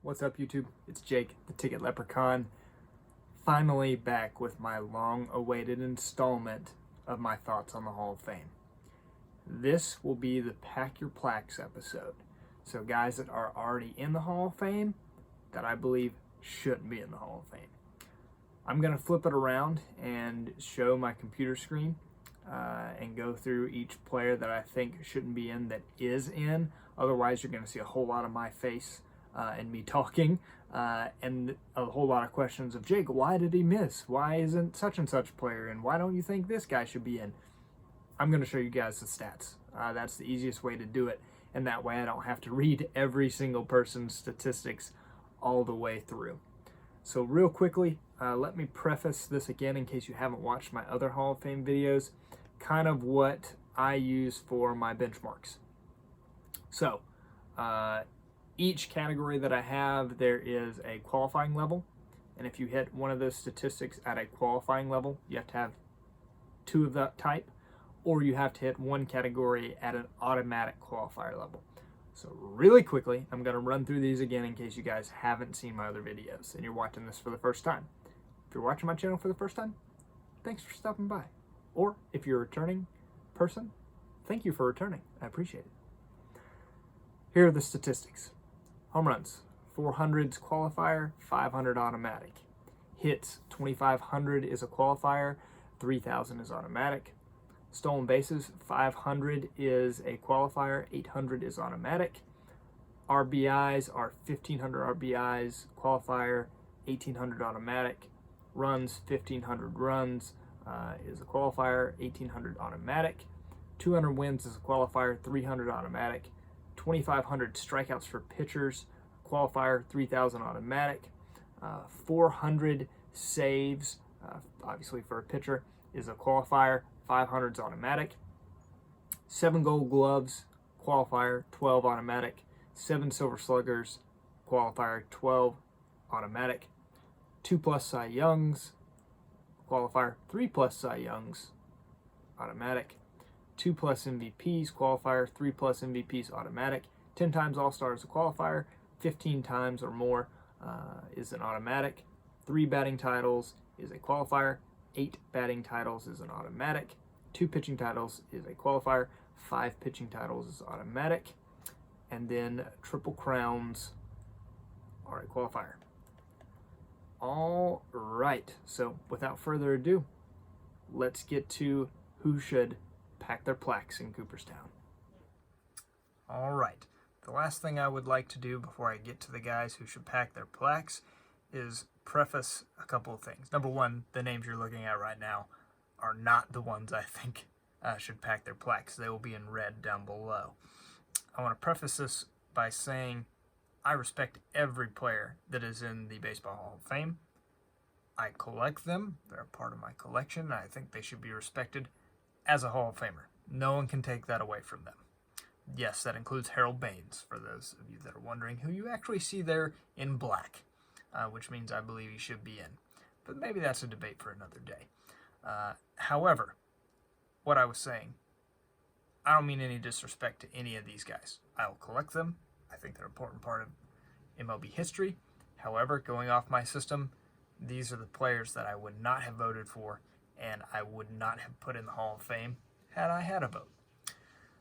What's up, YouTube? It's Jake, the Ticket Leprechaun, finally back with my long-awaited installment of my thoughts on the Hall of Fame. This will be the Pack Your Plaques episode. So guys that are already in the Hall of Fame that I believe shouldn't be in the Hall of Fame. I'm going to flip it around and show my computer screen and go through each player that I think shouldn't be in that is in. Otherwise, you're going to see a whole lot of my face and me talking and a whole lot of questions of, Jake, why did he miss? Why isn't such and such player in? Why don't you think this guy should be in? I'm going to show you guys the stats. That's the easiest way to do it. And that way I don't have to read every single person's statistics all the way through. So real quickly, let me preface this again in case you haven't watched my other Hall of Fame videos, kind of what I use for my benchmarks. So each category that I have, there is a qualifying level. And if you hit one of those statistics at a qualifying level, you have to have two of that type, or you have to hit one category at an automatic qualifier level. So really quickly, I'm going to run through these again in case you guys haven't seen my other videos and you're watching this for the first time. If you're watching my channel for the first time, thanks for stopping by. Or if you're a returning person, thank you for returning. I appreciate it. Here are the statistics. Home runs, 400's qualifier, 500 automatic. Hits, 2,500 is a qualifier, 3,000 is automatic. Stolen bases, 500 is a qualifier, 800 is automatic. RBIs are 1,500 RBIs, qualifier, 1,800 automatic. Runs, 1,500 runs is a qualifier, 1,800 automatic. 200 wins is a qualifier, 300 automatic. 2,500 strikeouts for pitchers, qualifier, 3,000 automatic. 400 saves, obviously for a pitcher, is a qualifier, 500's automatic. 7 gold gloves, qualifier, 12 automatic. 7 silver sluggers, qualifier, 12 automatic. 2+ Cy Youngs, qualifier, 3+ Cy Youngs, automatic. 2+ MVPs, qualifier, 3+ MVPs, automatic. 10 times All-Stars, a qualifier. 15 times or more is an automatic. 3 batting titles is a qualifier. 8 batting titles is an automatic. 2 pitching titles is a qualifier. 5 pitching titles is automatic. And then triple crowns are a qualifier. All right, so without further ado, let's get to who should pack their plaques in Cooperstown. All right, the last thing I would like to do before I get to the guys who should pack their plaques is preface a couple of things. Number one, the names you're looking at right now are not the ones I think should pack their plaques. They will be in red down below. I want to preface this by saying I respect every player that is in the Baseball Hall of Fame. I collect them. They're a part of my collection. I think they should be respected as a Hall of Famer. No one can take that away from them. Yes, that includes Harold Baines, for those of you that are wondering, who you actually see there in black, which means I believe he should be in. But maybe that's a debate for another day. However, what I was saying, I don't mean any disrespect to any of these guys. I'll collect them. I think they're an important part of MLB history. However, going off my system, these are the players that I would not have voted for and I would not have put in the Hall of Fame had I had a vote.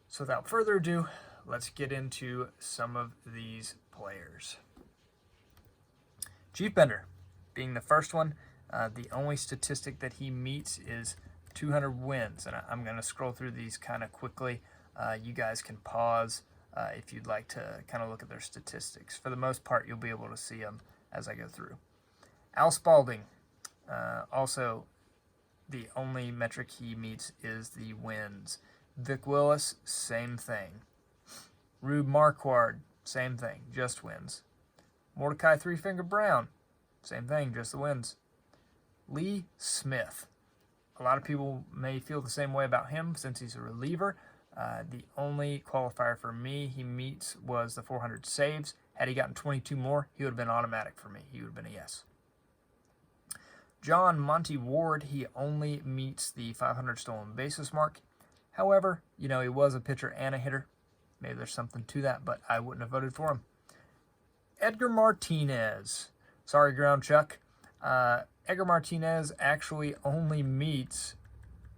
So without further ado, let's get into some of these players. Chief Pender being the first one. The only statistic that he meets is 200 wins. And I'm going to scroll through these kind of quickly. You guys can pause if you'd like to kind of look at their statistics. For the most part, you'll be able to see them as I go through. Al Spalding, also the only metric he meets is the wins. Vic Willis, same thing. Rube Marquard, same thing, just wins. Mordecai Three Finger Brown, same thing, just the wins. Lee Smith, a lot of people may feel the same way about him since he's a reliever. The only qualifier for me he meets was the 400 saves. Had he gotten 22 more, he would have been automatic for me. He would have been a yes. John Monty Ward, he only meets the 500 stolen bases mark. However, he was a pitcher and a hitter. Maybe there's something to that, but I wouldn't have voted for him. Edgar Martinez. Sorry, Ground Chuck. Edgar Martinez actually only meets...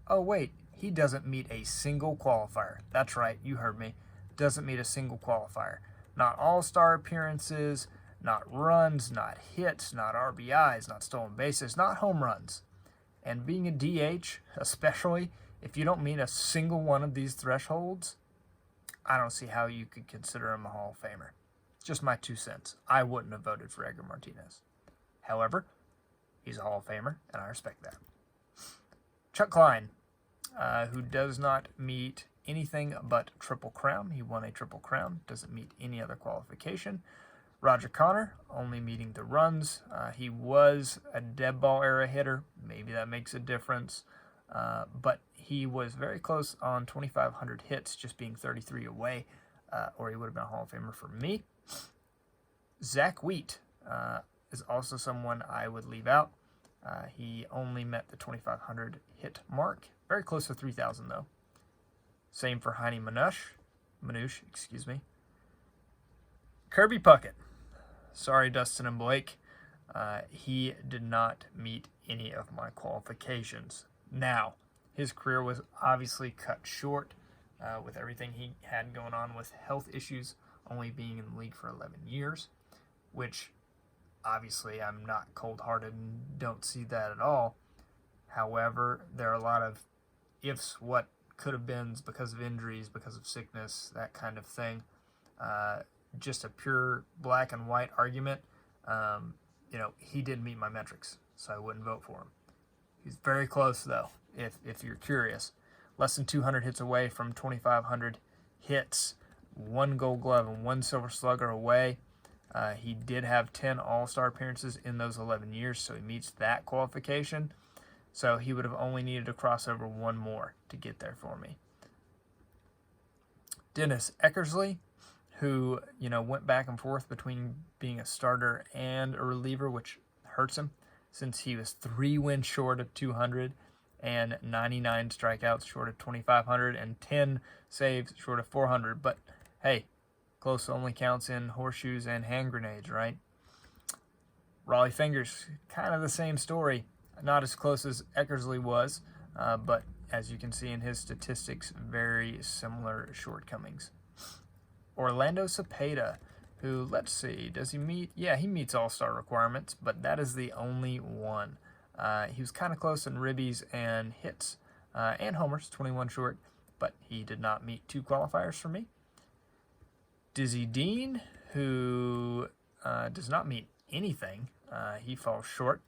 Oh, wait. He doesn't meet a single qualifier. That's right. You heard me. Doesn't meet a single qualifier. Not all-star appearances, not runs, not hits, not RBIs, not stolen bases, not home runs. And being a DH, especially, if you don't meet a single one of these thresholds, I don't see how you could consider him a Hall of Famer. Just my 2 cents. I wouldn't have voted for Edgar Martinez. However, he's a Hall of Famer, and I respect that. Chuck Klein, who does not meet anything but Triple Crown. He won a Triple Crown, doesn't meet any other qualification. Roger Connor, only meeting the runs. He was a dead ball era hitter. Maybe that makes a difference. But he was very close on 2,500 hits, just being 33 away, or he would have been a Hall of Famer for me. Zach Wheat is also someone I would leave out. He only met the 2,500 hit mark. Very close to 3,000, though. Same for Heine Manouche, excuse me. Kirby Puckett. Sorry, Dustin and Blake. He did not meet any of my qualifications. Now, his career was obviously cut short with everything he had going on with health issues, only being in the league for 11 years, which obviously I'm not cold-hearted and don't see that at all. However, there are a lot of ifs, what could have been because of injuries, because of sickness, that kind of thing. Just a pure black and white argument. He didn't meet my metrics, so I wouldn't vote for him. He's very close, though, if you're curious. Less than 200 hits away from 2,500 hits, 1 Gold Glove and 1 Silver Slugger away. He did have 10 All-Star appearances in those 11 years, so he meets that qualification. So he would have only needed to cross over 1 more to get there for me. Dennis Eckersley, who, went back and forth between being a starter and a reliever, which hurts him, since he was 3 wins short of 200 and 99 strikeouts short of 2,500 and 10 saves short of 400. But, hey, close only counts in horseshoes and hand grenades, right? Raleigh Fingers, kind of the same story. Not as close as Eckersley was, but as you can see in his statistics, very similar shortcomings. Orlando Cepeda, who, let's see, does he meet? Yeah, he meets all-star requirements, but that is the only one. He was kind of close in ribbies and hits and homers, 21 short, but he did not meet 2 qualifiers for me. Dizzy Dean, who does not meet anything. He falls short.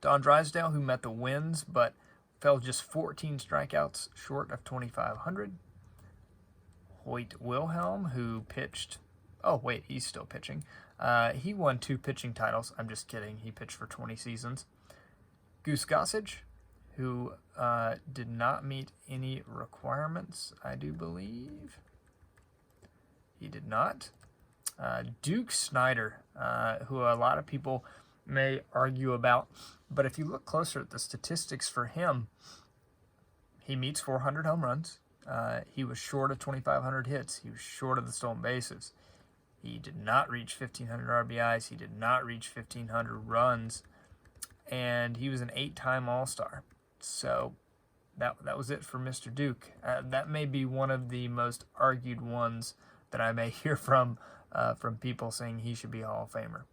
Don Drysdale, who met the wins, but fell just 14 strikeouts short of 2,500. Hoyt Wilhelm, who pitched... Oh, wait, he's still pitching. He won 2 pitching titles. I'm just kidding. He pitched for 20 seasons. Goose Gossage, who did not meet any requirements, I do believe. He did not. Duke Snyder, who a lot of people may argue about, but if you look closer at the statistics for him, he meets 400 home runs. He was short of 2,500 hits. He was short of the stolen bases. He did not reach 1,500 RBIs. He did not reach 1,500 runs. And he was an 8-time All-Star. So that was it for Mr. Duke. That may be one of the most argued ones that I may hear from people saying he should be a Hall of Famer.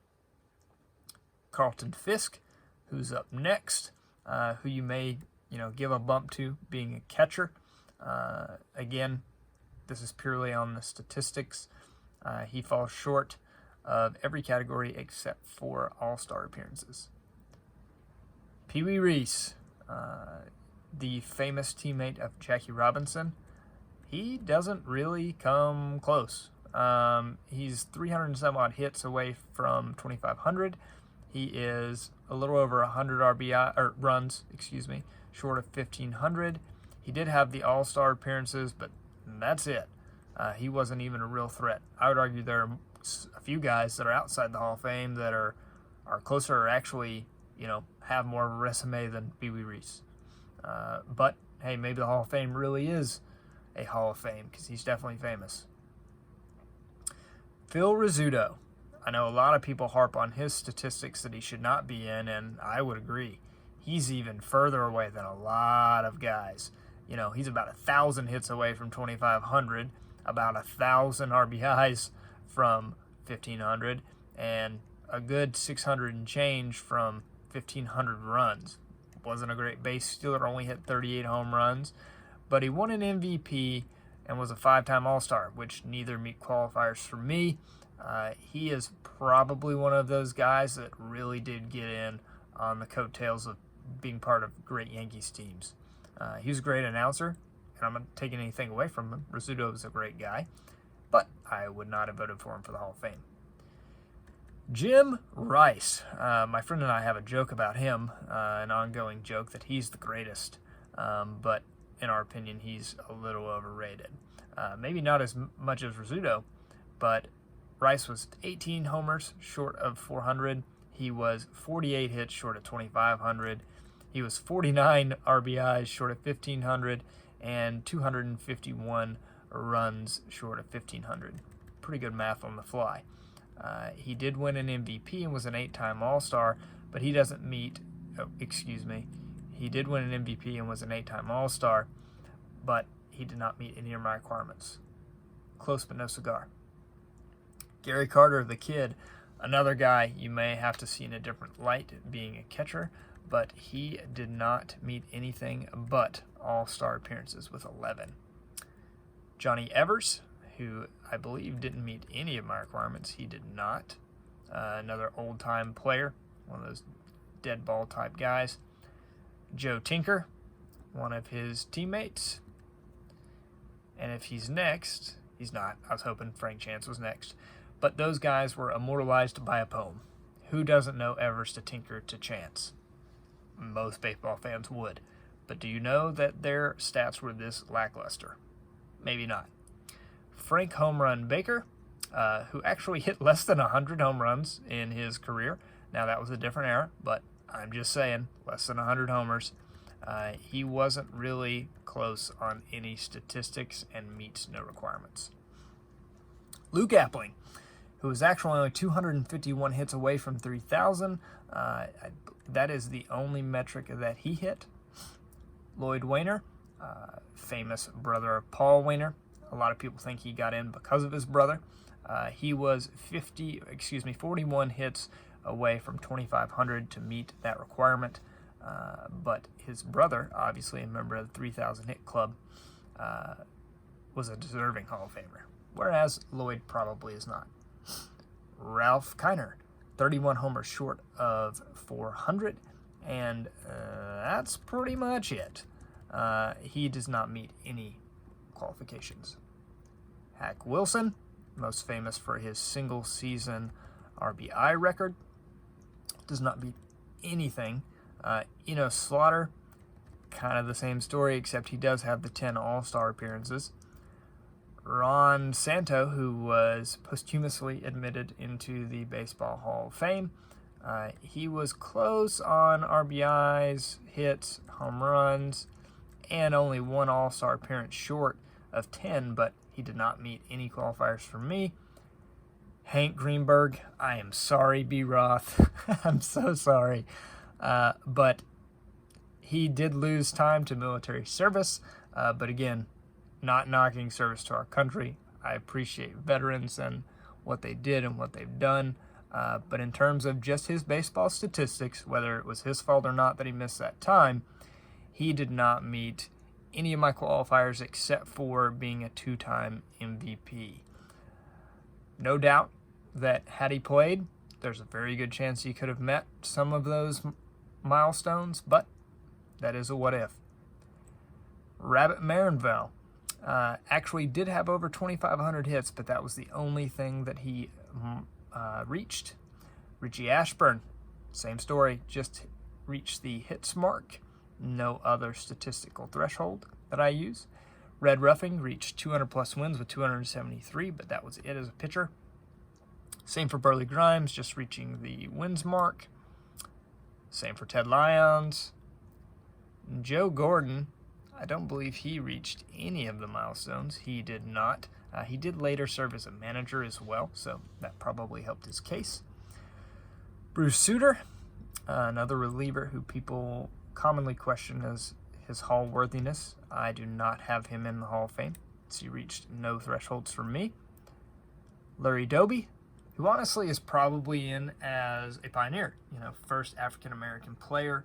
Carlton Fisk, who's up next, who you may give a bump to being a catcher. Again, this is purely on the statistics. He falls short of every category except for All-Star appearances. Wee Reese, the famous teammate of Jackie Robinson, he doesn't really come close. He's 307 odd hits away from 2,500. He is a little over 100 runs, short of 1,500. He did have the All-Star appearances, but that's it. He wasn't even a real threat. I would argue there are a few guys that are outside the Hall of Fame that are closer or actually, have more of a resume than Wee Reese. But, hey, maybe the Hall of Fame really is a Hall of Fame because he's definitely famous. Phil Rizzuto, I know a lot of people harp on his statistics that he should not be in, and I would agree. He's even further away than a lot of guys. You know, he's about 1,000 hits away from 2,500, about 1,000 RBIs from 1,500, and a good 600 and change from 1,500 runs. Wasn't a great base stealer, only hit 38 home runs, but he won an MVP and was a 5-time All-Star, which neither meet qualifiers for me. He is probably one of those guys that really did get in on the coattails of being part of great Yankees teams. He was a great announcer, and I'm not taking anything away from him. Rizzuto was a great guy, but I would not have voted for him for the Hall of Fame. Jim Rice. My friend and I have a joke about him, an ongoing joke that he's the greatest, but in our opinion, he's a little overrated. Maybe not as much as Rizzuto, but Rice was 18 homers short of 400. He was 48 hits short of 2,500. He was 49 RBIs short of 1,500 and 251 runs short of 1,500. Pretty good math on the fly. He did win an MVP and was an 8-time All-Star, but he doesn't meet, he did win an MVP and was an 8-time All-Star, but he did not meet any of my requirements. Close but no cigar. Gary Carter, the kid, another guy you may have to see in a different light, being a catcher, but he did not meet anything but All-Star appearances with 11. Johnny Evers, who I believe didn't meet any of my requirements. He did not. Another old-time player, one of those dead ball type guys. Joe Tinker, one of his teammates. And if he's next, he's not. I was hoping Frank Chance was next. But those guys were immortalized by a poem. Who doesn't know Evers to Tinker to Chance? Most baseball fans would. But do you know that their stats were this lackluster? Maybe not. Frank Home Run Baker, who actually hit less than 100 home runs in his career. Now, that was a different era, but I'm just saying, less than 100 homers. He wasn't really close on any statistics and meets no requirements. Luke Appling, who was actually only 251 hits away from 3,000. That is the only metric that he hit. Lloyd Wainer, famous brother of Paul Wainer. A lot of people think he got in because of his brother. He was 41 hits away from 2,500 to meet that requirement. But his brother, obviously a member of the 3,000 hit club, was a deserving Hall of Famer, whereas Lloyd probably is not. Ralph Kiner, 31 homers short of 400, and that's pretty much it. He does not meet any qualifications. Hack Wilson, most famous for his single-season RBI record, does not beat anything. Slaughter, kind of the same story, except he does have the 10 All-Star appearances. Ron Santo, who was posthumously admitted into the Baseball Hall of Fame, he was close on RBIs, hits, home runs, and only one All-Star appearance short of 10, but he did not meet any qualifiers for me. Hank Greenberg, I am sorry, B. Roth. I'm so sorry. But he did lose time to military service. But again, not knocking service to our country. I appreciate veterans and what they did and what they've done. But in terms of just his baseball statistics, whether it was his fault or not that he missed that time, he did not meet any of my qualifiers except for being a 2-time MVP. No doubt that had he played, there's a very good chance he could have met some of those milestones, but that is a what if. Rabbit Marinville actually did have over 2,500 hits, but that was the only thing that he reached. Richie Ashburn, same story, just reached the hits mark. No other statistical threshold that I use. Red Ruffing reached 200-plus wins with 273, but that was it as a pitcher. Same for Burley Grimes, just reaching the wins mark. Same for Ted Lyons. Joe Gordon, I don't believe he reached any of the milestones. He did not. He did later serve as a manager as well, so that probably helped his case. Bruce Sutter, another reliever who people commonly question as his Hall worthiness. I do not have him in the Hall of Fame, so he reached no thresholds for me. Larry Doby, who honestly is probably in as a pioneer, first African-American player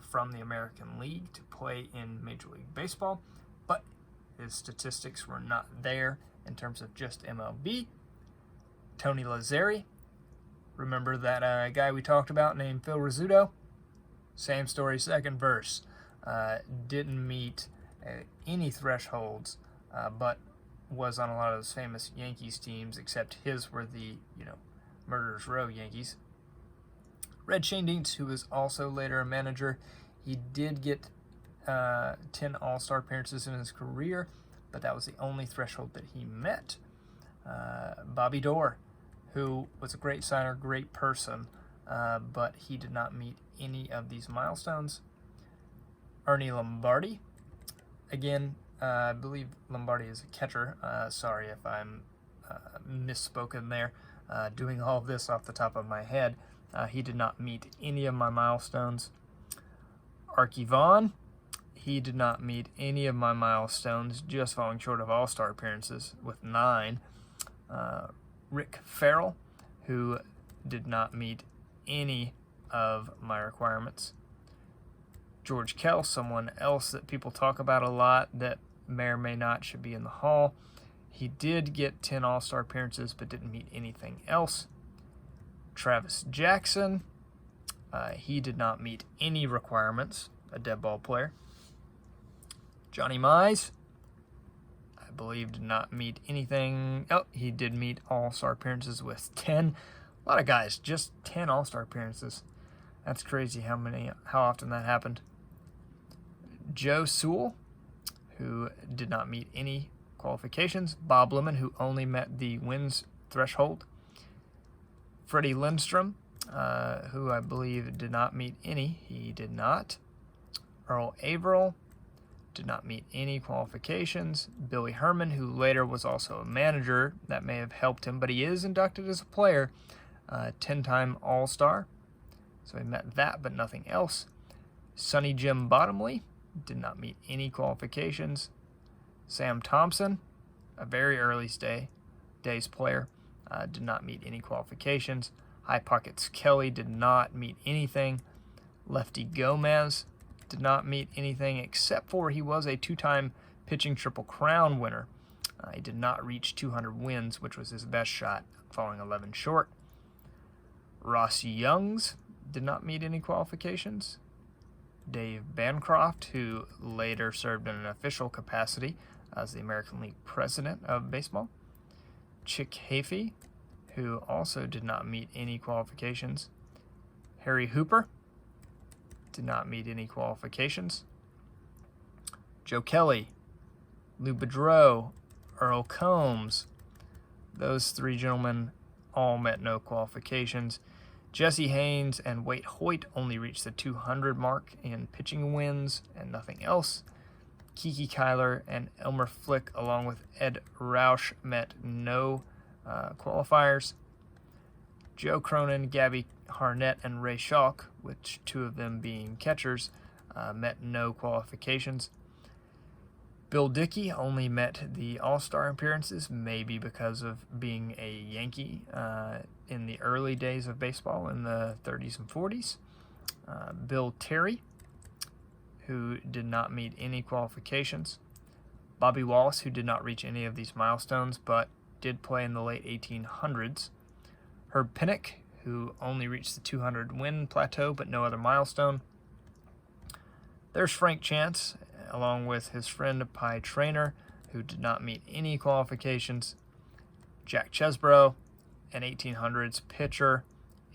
from the American League to play in Major League Baseball, but his statistics were not there in terms of just MLB. Tony Lazzeri, remember that guy we talked about named Phil Rizzuto? Same story, second verse. Didn't meet any thresholds, but was on a lot of those famous Yankees teams, except his were the, Murderers Row Yankees. Red Schoendienst, who was also later a manager, he did get 10 All-Star appearances in his career, but that was the only threshold that he met. Bobby Doerr, who was a great signer, great person, but he did not meet any of these milestones. Ernie Lombardi, again, I believe Lombardi is a catcher. Sorry if I'm misspoken there. Doing all of this off the top of my head. He did not meet any of my milestones. Archie Vaughn, he did not meet any of my milestones, just falling short of All-Star appearances with 9. Rick Farrell, who did not meet any of my requirements. George Kell, someone else that people talk about a lot that may or may not should be in the Hall. He did get 10 All-Star appearances, but didn't meet anything else. Travis Jackson, he did not meet any requirements, a dead ball player. Johnny Mize, I believe did not meet anything. Oh, he did meet All-Star appearances with 10. A lot of guys, just 10 All-Star appearances. That's crazy how often that happened. Joe Sewell, who did not meet any qualifications. Bob Lemon, who only met the wins threshold. Freddie Lindstrom, who I believe did not meet any. He did not. Earl Averill did not meet any qualifications. Billy Herman, who later was also a manager, that may have helped him, but he is inducted as a player. 10-time All-Star. So he met that, but nothing else. Sonny Jim Bottomley did not meet any qualifications. Sam Thompson, a very early days player, did not meet any qualifications. High Pockets Kelly did not meet anything. Lefty Gomez did not meet anything, except for he was a 2-time pitching Triple Crown winner. He did not reach 200 wins, which was his best shot, falling 11 short. Ross Youngs did not meet any qualifications. Dave Bancroft, who later served in an official capacity as the American League president of baseball. Chick Hafey, who also did not meet any qualifications. Harry Hooper did not meet any qualifications. Joe Kelly, Lou Boudreau, Earl Combs, those 3 gentlemen all met no qualifications. Jesse Haynes and Wade Hoyt only reached the 200 mark in pitching wins and nothing else. Kiki Kyler and Elmer Flick, along with Ed Roush, met no qualifiers. Joe Cronin, Gabby Harnett, and Ray Schalk, which 2 of them being catchers, met no qualifications. Bill Dickey only met the All-Star appearances, maybe because of being a Yankee in the early days of baseball in the 30s and 40s. Bill Terry, who did not meet any qualifications. Bobby Wallace, who did not reach any of these milestones, but did play in the late 1800s. Herb Pinnock, who only reached the 200 win plateau, but no other milestone. There's Frank Chance, along with his friend Pie Traynor, who did not meet any qualifications. Jack Chesbrough, an 1800s pitcher,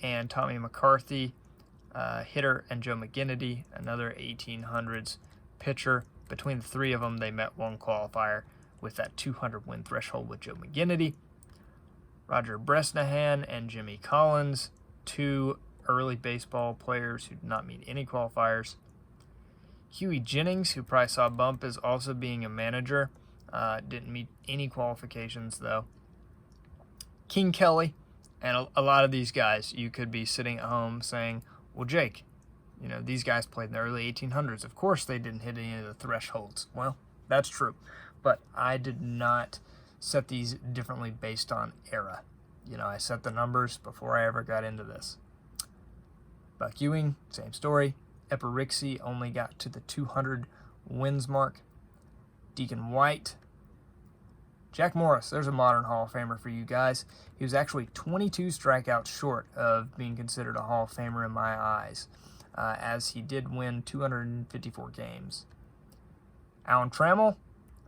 and Tommy McCarthy, hitter, and Joe McGinnity, another 1800s pitcher. Between the 3 of them, they met 1 qualifier with that 200 win threshold with Joe McGinnity. Roger Bresnahan and Jimmy Collins, 2 early baseball players who did not meet any qualifiers. Huey Jennings, who probably saw a bump as also being a manager, didn't meet any qualifications though. King Kelly, and a lot of these guys, you could be sitting at home saying, well, Jake, you know, these guys played in the early 1800s. Of course they didn't hit any of the thresholds. Well, that's true. But I did not set these differently based on era. You know, I set the numbers before I ever got into this. Buck Ewing, same story. Eckersley only got to the 200 wins mark. Deacon White. Jack Morris, there's a modern Hall of Famer for you guys. He was actually 22 strikeouts short of being considered a Hall of Famer in my eyes, as he did win 254 games. Alan Trammell,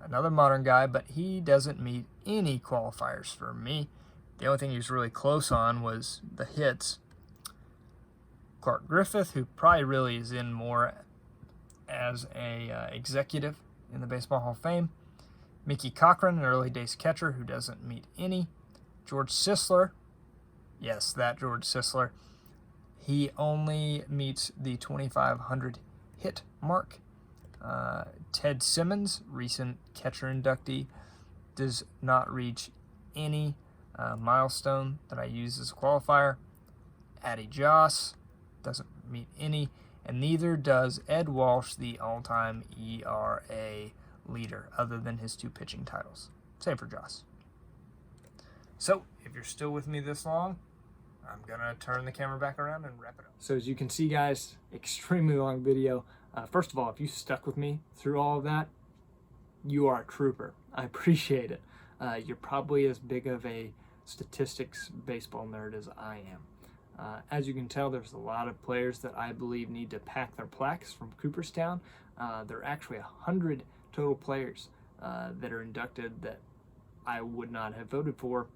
another modern guy, but he doesn't meet any qualifiers for me. The only thing he was really close on was the hits. Clark Griffith, who probably really is in more as a executive in the Baseball Hall of Fame. Mickey Cochran, an early days catcher who doesn't meet any. George Sisler, yes, that George Sisler, he only meets the 2,500 hit mark. Ted Simmons, recent catcher inductee, does not reach any milestone that I use as a qualifier. Addie Joss doesn't meet any, and neither does Ed Walsh, the all-time ERA leader, other than his 2 pitching titles. Same for Joss. So, if you're still with me this long, I'm going to turn the camera back around and wrap it up. So as you can see, guys, extremely long video. First of all, if you stuck with me through all of that, you are a trooper. I appreciate it. You're probably as big of a statistics baseball nerd as I am. As you can tell, there's a lot of players that I believe need to pack their plaques from Cooperstown. There are actually 100 total players that are inducted that I would not have voted for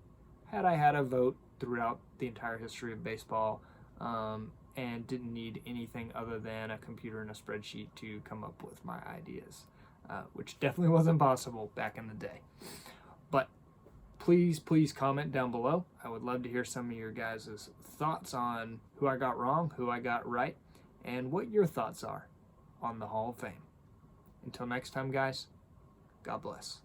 had I had a vote throughout the entire history of baseball, and didn't need anything other than a computer and a spreadsheet to come up with my ideas, which definitely wasn't possible back in the day. But please comment down below. I would love to hear some of your guys' thoughts on who I got wrong, who I got right, and what your thoughts are on the Hall of Fame. Until next time, guys, God bless.